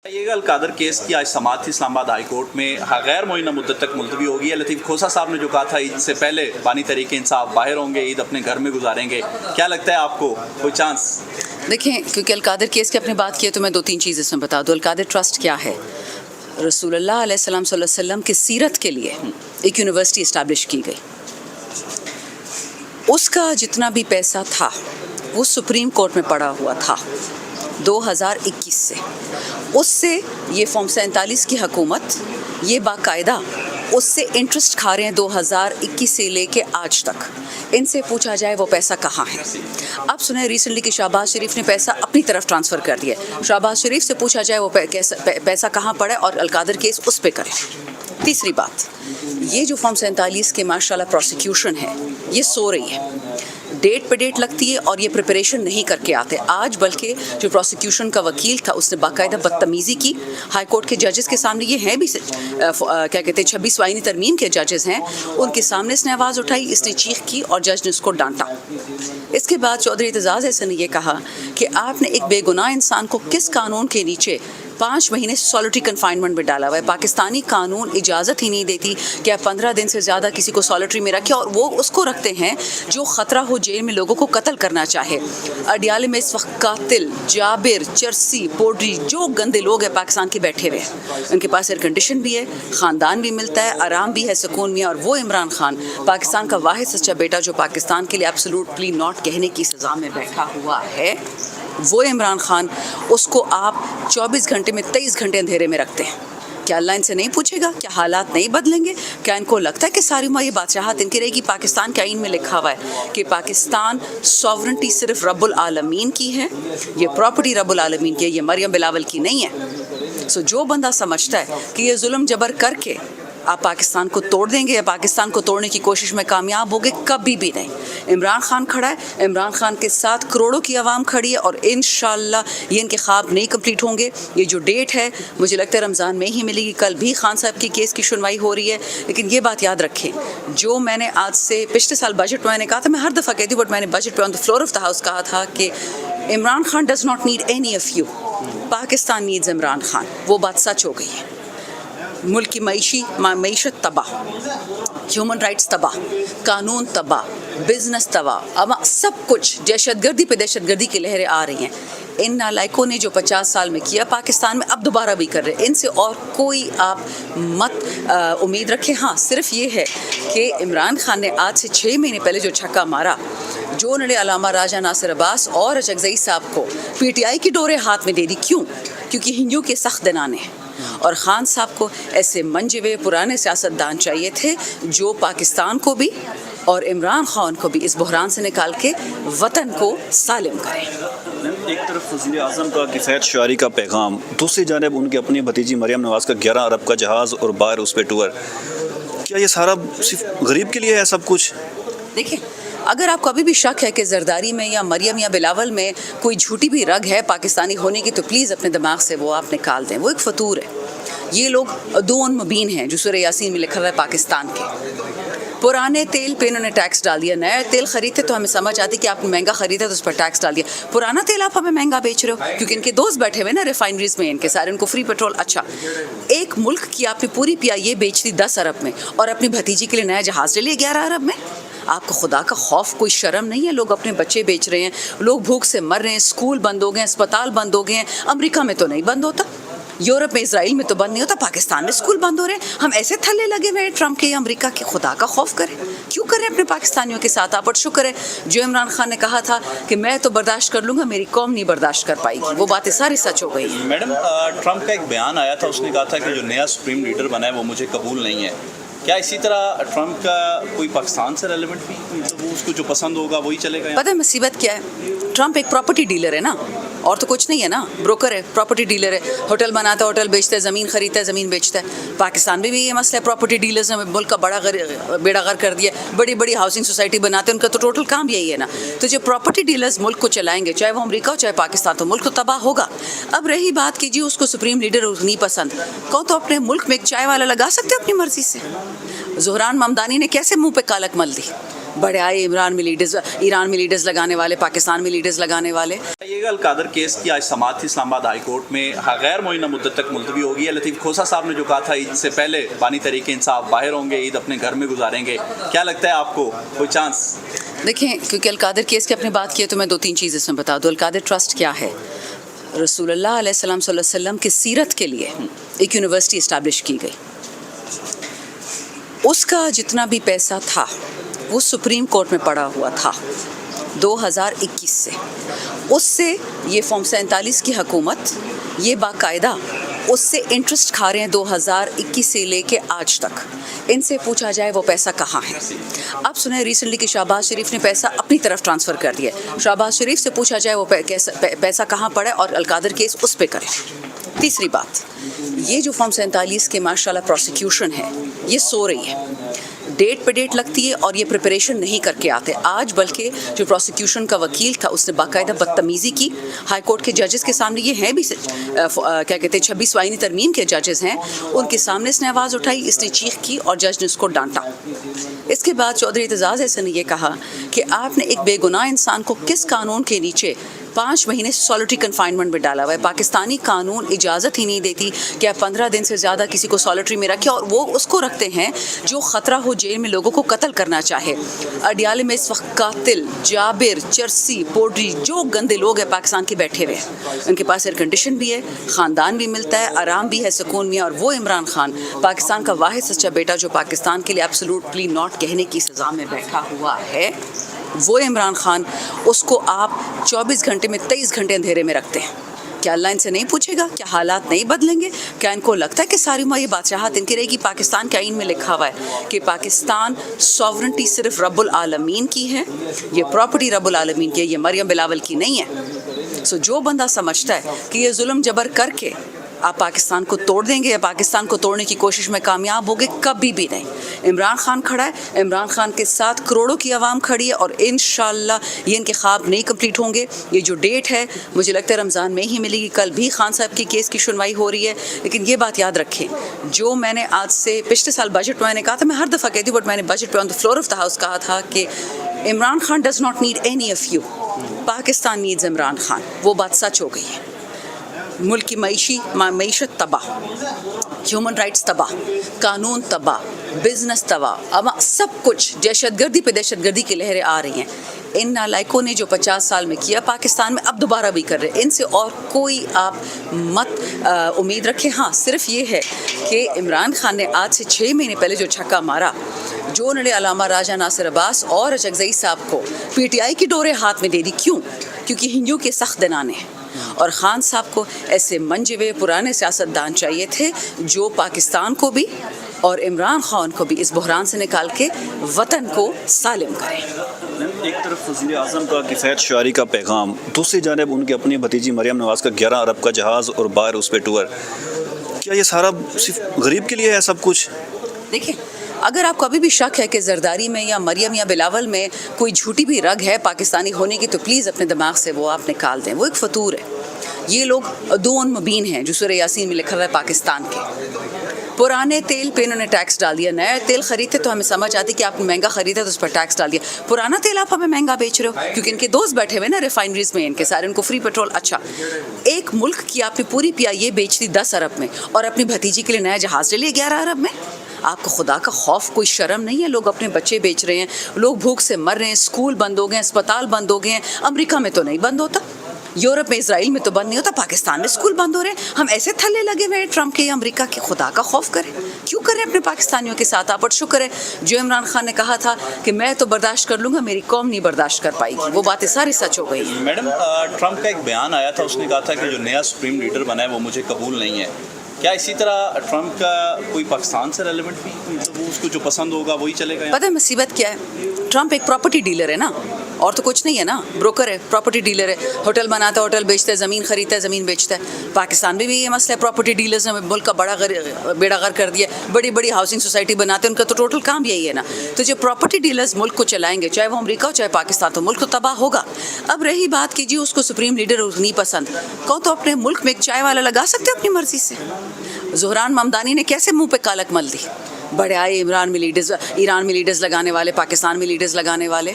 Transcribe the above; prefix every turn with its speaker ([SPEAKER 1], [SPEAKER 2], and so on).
[SPEAKER 1] یہ القادر کیس کی آج سماعت تھی اسلام آباد ہائی کورٹ میں غیر معینہ مدت تک ملتوی ہوگی ہے۔ لطیف کھوسہ صاحب نے جو کہا تھا عید سے پہلے بانی تحریک انصاف باہر ہوں گے، عید اپنے گھر میں گزاریں گے، کیا لگتا ہے آپ کو کوئی چانس؟
[SPEAKER 2] دیکھیں، کیونکہ القادر کیس کی اپنے بات کی ہے تو میں دو تین چیزیں اس میں بتا دوں۔ القادر ٹرسٹ کیا ہے؟ رسول اللہ علیہ السلام صلی اللہ علیہ وسلم کی سیرت کے لیے ایک یونیورسٹی اسٹیبلش کی گئی۔ اس کا جتنا بھی پیسہ تھا وہ سپریم کورٹ میں پڑا ہوا تھا 2021 سے۔ اس سے یہ فارم 47 کی حکومت یہ باقاعدہ اس سے انٹرسٹ کھا رہے ہیں 2021 سے لے کے آج تک۔ ان سے پوچھا جائے وہ پیسہ کہاں ہے؟ اب سنیں، ریسنٹلی کہ شہباز شریف نے پیسہ اپنی طرف ٹرانسفر کر دیا۔ شہباز شریف سے پوچھا جائے وہ پیسہ کہاں پڑا ہے اور القادر کیس اس پہ کریں۔ تیسری بات، یہ جو فارم 47 کے ماشاءاللہ پروسیکیوشن ہے یہ سو رہی ہے، ڈیٹ پہ ڈیٹ لگتی ہے اور یہ پریپریشن نہیں کر کے آتے۔ آج بلکہ جو پروسیکیوشن کا وکیل تھا اس نے باقاعدہ بدتمیزی کی ہائی کورٹ کے ججز کے سامنے۔ یہ ہیں بھی کیا کہتے ہیں 26 آئینی ترمیم کے ججز ہیں، ان کے سامنے اس نے آواز اٹھائی، اس نے چیخ کی اور جج نے اس کو ڈانٹا۔ اس کے بعد چودھری اعتزاز احسن نے یہ کہا کہ آپ نے ایک بے گناہ انسان کو کس قانون کے نیچے 5 مہینے سالٹری کنفائنمنٹ میں ڈالا ہوا ہے؟ پاکستانی قانون اجازت ہی نہیں دیتی کہ آپ 15 دن سے زیادہ کسی کو سالٹری میں رکھیں، اور وہ اس کو رکھتے ہیں جو خطرہ ہو جیل میں لوگوں کو قتل کرنا چاہے۔ اڈیالے میں اس وقت قاتل، جابر، چرسی، پوڈری، جو گندے لوگ ہیں پاکستان کے بیٹھے ہوئے ہیں، ان کے پاس ایئر کنڈیشن بھی ہے، خاندان بھی ملتا ہے، آرام بھی ہے، سکون بھی ہے، اور وہ عمران خان پاکستان کا واحد سچا بیٹا جو پاکستان کے لیے ایبسولوٹلی ناٹ کہنے کی سزا میں بیٹھا ہوا ہے، وہ عمران خان، اس کو آپ 24 گھنٹے میں 23 گھنٹے اندھیرے میں رکھتے ہیں۔ کیا اللہ ان سے نہیں پوچھے گا؟ کیا حالات نہیں بدلیں گے؟ کیا ان کو لگتا ہے کہ ساری عمر یہ بادشاہت ان کی رہے گی؟ پاکستان کے آئین میں لکھا ہوا ہے کہ پاکستان سوورنٹی صرف رب العالمین کی ہے، یہ پراپرٹی رب العالمین کی ہے، یہ مریم بلاول کی نہیں ہے۔ سو جو بندہ سمجھتا ہے کہ یہ ظلم جبر کر کے آپ پاکستان کو توڑ دیں گے یا پاکستان کو توڑنے کی کوشش میں کامیاب ہوگے، کبھی بھی نہیں۔ عمران خان کھڑا ہے، عمران خان کے ساتھ کروڑوں کی عوام کھڑی ہے، اور انشاءاللہ یہ ان کے خواب نہیں کمپلیٹ ہوں گے۔ یہ جو ڈیٹ ہے مجھے لگتا ہے رمضان میں ہی ملے گی۔ کل بھی خان صاحب کی کیس کی سنوائی ہو رہی ہے، لیکن یہ بات یاد رکھیں، جو میں نے آج سے پچھلے سال بجٹ میں نے کہا تھا، میں ہر دفعہ کہتی ہوں، بٹ میں نے بجٹ پہ on the floor of the house کہا تھا کہ Imran Khan does not need any of you, Pakistan needs Imran Khan. وہ بات سچ ہو گئی ہے۔ ملک کی معیشت تباہ، ہیومن رائٹس تباہ، قانون تباہ، بزنس تباہ، سب کچھ دہشت گردی پہ دہشت گردی کی لہریں آ رہی ہیں۔ ان نالائکوں نے جو 50 سال میں کیا پاکستان میں اب دوبارہ بھی کر رہے، ان سے اور کوئی آپ مت امید رکھیں۔ ہاں، صرف یہ ہے کہ عمران خان نے آج سے 6 مہینے پہلے جو چھکا مارا، جو انہوں نے علامہ راجہ ناصر عباس اور اچکزئی صاحب کو پی ٹی آئی کی ڈورے ہاتھ میں دے دی، کیوں؟ کیونکہ ہندوؤں کے سخت دنانے ہیں، اور خان صاحب کو ایسے منجے ہوئے پرانے سیاستدان چاہیے تھے جو پاکستان کو بھی اور عمران خان کو بھی اس بحران سے نکال کے وطن کو سالم کریں۔
[SPEAKER 3] ایک طرف وزیر اعظم کا کفایت شعاری کا پیغام، دوسری جانب ان کی اپنی بھتیجی مریم نواز کا 11 ارب کا جہاز اور باہر اس پہ ٹور۔ کیا یہ سارا صرف غریب کے لیے ہے سب کچھ؟
[SPEAKER 2] دیکھیں، اگر آپ کو ابھی بھی شک ہے کہ زرداری میں یا مریم یا بلاول میں کوئی جھوٹی بھی رگ ہے پاکستانی ہونے کی، تو پلیز اپنے دماغ سے وہ آپ نکال دیں۔ وہ ایک فطور ہے۔ یہ لوگ دون مبین ہیں جو سورہ یاسین میں لکھا ہوا ہے پاکستان کے۔ پرانے تیل پہ انہوں نے ٹیکس ڈال دیا، نیا تیل خریدتے تو ہمیں سمجھ آتی کہ آپ نے مہنگا خریدا تو اس پر ٹیکس ڈال دیا۔ پرانا تیل آپ ہمیں مہنگا بیچ رہے ہو کیونکہ ان کے دوست بیٹھے ہوئے نا ریفائنریز میں، ان کے سارے ان کو فری پیٹرول۔ اچھا، ایک ملک کی آپ نے پوری PIA بیچ دی 10 ارب میں، اور اپنی بھتیجی کے لیے نیا جہاز لے لیا 11 ارب میں۔ آپ کو خدا کا خوف، کوئی شرم نہیں ہے؟ لوگ اپنے بچے بیچ رہے ہیں، لوگ بھوک سے مر رہے ہیں، اسکول بند ہو گئے ہیں، اسپتال بند ہو گئے ہیں۔ امریکہ میں تو نہیں بند ہوتا، یورپ میں، اسرائیل میں تو بند نہیں ہوتا، پاکستان میں اسکول بند ہو رہے ہیں۔ ہم ایسے تھلے لگے ہوئے ٹرمپ کے یا امریکہ کے؟ خدا کا خوف کریں، کیوں کریں اپنے پاکستانیوں کے ساتھ آپ؟ اور شکر ہے جو عمران خان نے کہا تھا کہ میں تو برداشت کر لوں گا، میری قوم نہیں برداشت کر پائے گی، وہ باتیں ساری سچ ہو گئی ہیں۔
[SPEAKER 1] میڈم، ٹرمپ کا ایک بیان آیا تھا، اس نے کہا تھا کہ جو نیا سپریم لیڈر بنا ہے وہ مجھے قبول نہیں ہے۔ کیا اسی طرح ٹرمپ کا کوئی پاکستان سے ریلیونٹ بھی، مطلب اس کو جو پسند ہوگا وہی چلے گا؟
[SPEAKER 2] پتہ ہے مصیبت کیا ہے؟ ٹرمپ ایک پراپرٹی ڈیلر ہے نا، اور تو کچھ نہیں ہے نا، بروکر ہے، پراپرٹی ڈیلر ہے، ہوٹل بناتا ہے، ہوٹل بیچتا ہے، زمین خریدتا ہے، زمین بیچتا ہے۔ پاکستان میں بھی یہ مسئلہ ہے، پراپرٹی ڈیلرز نے ملک کا بڑا بیڑا غرق کر دیا، بڑی بڑی ہاؤسنگ سوسائٹی بناتے ہیں، ان کا تو ٹوٹل کام یہی ہے نا۔ تو جو پراپرٹی ڈیلرز ملک کو چلائیں گے، چاہے وہ امریکہ ہو چاہے پاکستان، تو ملک تو تباہ ہوگا۔ اب رہی بات کہ جی اس کو سپریم لیڈر نہیں پسند، کہو تو اپنے ملک میں ایک چائے والا لگا سکتے اپنی مرضی سے۔ زہران ممدانی نے کیسے منہ پہ کالک مل دی؟ बड़े आए ईरान में लीडर्स लगाने वाले, पाकिस्तान में लीडर्स लगाने वाले।
[SPEAKER 1] ये अलकादर केस की आज समाअत थी इस्लामाबाद हाई कोर्ट में, गैर मुअय्यना मुद्दत तक मुलतवी होगी। लतीफ़ खोसा साहब ने जो कहा था ईद से पहले बानी तहरीक इंसाफ बाहर होंगे, ईद अपने घर में गुजारेंगे, क्या लगता है आपको कोई चांस?
[SPEAKER 2] देखें, क्योंकि अलकादर केस की अपने बात की है तो मैं 2-3 चीज़ इसमें बता दूँ। अलकादर ट्रस्ट क्या है? रसूलुल्लाह सल्लल्लाहु अलैहि वसल्लम की सीरत के लिए एक यूनिवर्सिटी इस्टेब्लिश की गई। उसका जितना भी पैसा था वो सुप्रीम कोर्ट में पड़ा हुआ था 2021 से। उससे ये फॉर्म 47 की हुकूमत ये बाकायदा उससे इंटरेस्ट खा रहे हैं 2021 से लेके आज तक। इनसे पूछा जाए वो पैसा कहाँ है। अब सुने रिसेंटली कि शहबाज शरीफ ने पैसा अपनी तरफ ट्रांसफ़र कर दिया। शहबाज शरीफ से पूछा जाए वो पैसा कहाँ पड़ा है और अलकादर केस उस पे करें। तीसरी बात, ये जो फॉर्म 47 के माशाल्लाह प्रोसिक्यूशन है ये सो रही है, डेट पे डेट लगती है और ये प्रिपरेशन नहीं करके आते। आज बल्कि जो प्रोसिक्यूशन का वकील था उसने बाकायदा बदतमीज़ी की हाई कोर्ट के जजेस के सामने। ये हैं भी क्या कहते हैं 26 आईनी तरमीम के जजेस हैं, उनके सामने इसने आवाज़ उठाई, इसने चीख की और जज ने उसको डांटा। इसके बाद चौधरी एतजाज़ हसन ने यह कहा कि आपने एक बेगुनाह इंसान को किस कानून के नीचे 5 महीने सॉलिटरी कन्फाइनमेंट में डाला हुआ है। पाकिस्तानी कानून इजाज़त ही नहीं देती कि आप 15 दिन से ज़्यादा किसी को सॉलिटरी में रखें, और वो उसको रखते हैं जो ख़तरा हो जेल में लोगों को कत्ल करना चाहे। अडियाले में इस वक्त कातिल, जाबिर, चरसी, पोड्री, जो गंदे लोग हैं पाकिस्तान के बैठे हुए हैं। उनके पास एयर कंडीशन भी है, ख़ानदान भी मिलता है, आराम भी है, सुकून भी है। और वो इमरान खान पाकिस्तान का वाहिद सच्चा बेटा जो पाकिस्तान के लिए एब्सोल्युटली नॉट कहने की सज़ा में बैठा हुआ है, वो इमरान खान, उसको आप 24 घंटे में 23 घंटे अंधेरे में रखते हैं। क्या अल्लाह इनसे नहीं पूछेगा? क्या हालात नहीं बदलेंगे? क्या इनको लगता है कि सारी उम्र ये बादशाहत इनकी रहेगी? पाकिस्तान के आइन में लिखा हुआ है कि पाकिस्तान सॉवरेंटी सिर्फ रब्बुल आलमीन की है, ये प्रॉपर्टी रब्बुल आलमीन की है, ये मरियम बिलावल की नहीं है। सो जो बंदा समझता है कि ये जुल्म जबर करके आप पाकिस्तान को तोड़ देंगे या पाकिस्तान को तोड़ने की कोशिश में कामयाब होगे, कभी भी नहीं। इमरान खान खड़ा है, इमरान खान के साथ करोड़ों की आवाम खड़ी है और इंशाल्लाह ये इनके ख्वाब नहीं कंप्लीट होंगे। ये जो डेट है मुझे लगता है रमज़ान में ही मिलेगी। कल भी खान साहब की केस की सुनवाई हो रही है। लेकिन ये बात याद रखें, जो मैंने आज से पिछले साल बजट में मैंने कहा था, मैं हर दफ़ा कहती हूँ, बट मैंने बजट पे on the floor of the house कहा था कि Imran Khan does not need any of you, Pakistan needs Imran Khan. वो बात सच हो गई है। मुल्क की मईशत तबाह, ह्यूमन राइट्स तबाह, कानून तबाह, बिजनेस तबाह, अब सब कुछ दहशतगर्दी पे दहशतगर्दी की लहरें आ रही हैं। इन नालायकों ने जो 50 साल में किया पाकिस्तान में, अब दोबारा भी कर रहे हैं। इनसे और कोई आप मत उम्मीद रखें। हाँ, सिर्फ ये है कि इमरान खान ने आज से 6 महीने पहले जो छक्का मारा, जो उन्होंने अलामा राजा नासिर अब्बास और अचकज़ई साहब को PTI की डोरे हाथ में दे दी। क्यों? क्योंकि हिंदुओं के सख्त दनाने हैं। और ख़ान साहब को ऐसे मंजे हुए पुराने सियासतदान चाहिए थे जो पाकिस्तान को भी और इमरान खान को भी इस बहरान से निकाल के वतन को सालिम करें।
[SPEAKER 3] एक तरफ वज़ीर आज़म का किफ़ायत शुआरी का पैगाम, दूसरी जानब उनकी अपनी भतीजी मरियम नवाज़ का 11 अरब का जहाज़ और बाहर उस पर टूर। क्या ये सारा सिर्फ गरीब के लिए है सब कुछ?
[SPEAKER 2] देखिए, अगर आपको अभी भी शक है कि जरदारी में या मरियम या बिलावल में कोई झूठी भी रग है पाकिस्तानी होने की, तो प्लीज़ अपने दिमाग से वो आप निकाल दें। वो एक फतूर है। ये लोग दून मुबीन हैं जो सूरह यासीन में लिखा हुआ है पाकिस्तान के। पुराने तेल पे इन्होंने टैक्स डाल दिया। नया तेल खरीदते तो हमें समझ आती कि आप महंगा खरीदे तो उस पर टैक्स डाल दिया। पुराना तेल आप हमें महंगा बेच रहे हो क्योंकि इनके दोस्त बैठे हुए ना रिफाइनरीज में, इनके सारे उनको फ्री पेट्रोल। अच्छा, एक मुल्क की आपने पूरी PIA बेच दी 10 अरब में और अपनी भतीजी के लिए नया जहाज़ ले लिया 11 अरब में। आपको खुदा का खौफ, कोई शर्म नहीं है? लोग अपने बच्चे बेच रहे हैं, लोग भूख से मर रहे हैं, स्कूल बंद हो गए, अस्पताल बंद हो गए हैं। अमेरिका में तो नहीं बंद होता, यूरोप में, इजराइल में तो बंद नहीं होता, पाकिस्तान में स्कूल बंद हो रहे हैं। हम ऐसे थल्ले लगे हुए हैं ट्रम्प के, अमेरिका के। खुदा का खौफ करें, क्यों करें अपने पाकिस्तानियों के साथ आप? और शुक्र है जो इमरान खान ने कहा था कि मैं तो बर्दाश्त कर लूँगा, मेरी कौम नहीं बर्दाश्त कर पाएगी, वो बातें सारी सच हो गई।
[SPEAKER 1] मैडम, ट्रम्प का एक बयान आया था, उसने कहा था कि जो नया सुप्रीम लीडर बना है वो मुझे कबूल नहीं है। क्या इसी तरह ट्रम्प का कोई पाकिस्तान से रेलेवेंट भी, मतलब वो उसको जो पसंद होगा वही चलेगा?
[SPEAKER 2] पता है मुसीबत क्या है? ट्रम्प एक प्रॉपर्टी डीलर है ना, और तो कुछ नहीं है ना, ब्रोकर है, प्रॉपर्टी डीलर है। होटल बनाता है, होटल बेचता है, ज़मीन खरीदता है, ज़मीन बेचता है। पाकिस्तान में भी ये मसला है, प्रॉपर्टी डीलर्स ने मुल्क का बेड़ा गर्क कर दिया। बड़ी बड़ी हाउसिंग सोसाइटी बनाते हैं, उनका तो टोटल काम यही है ना। तो जो प्रॉपर्टी डीलर्स मुल्क को चलाएंगे, चाहे वो अमेरिका हो चाहे पाकिस्तान, तो मुल्क तो तबाह होगा। अब रही बात की जी उसको सुप्रीम लीडर नहीं पसंद, कहो तो अपने मुल्क में एक चाय वाला लगा सकते हो अपनी मर्जी से। ज़ुहरान ममदानी ने कैसे मुँह पे कालक मल दी? بڑے آئے عمران میں لیڈرز، ایران میں لیڈرز لگانے والے، پاکستان میں لیڈرز لگانے والے،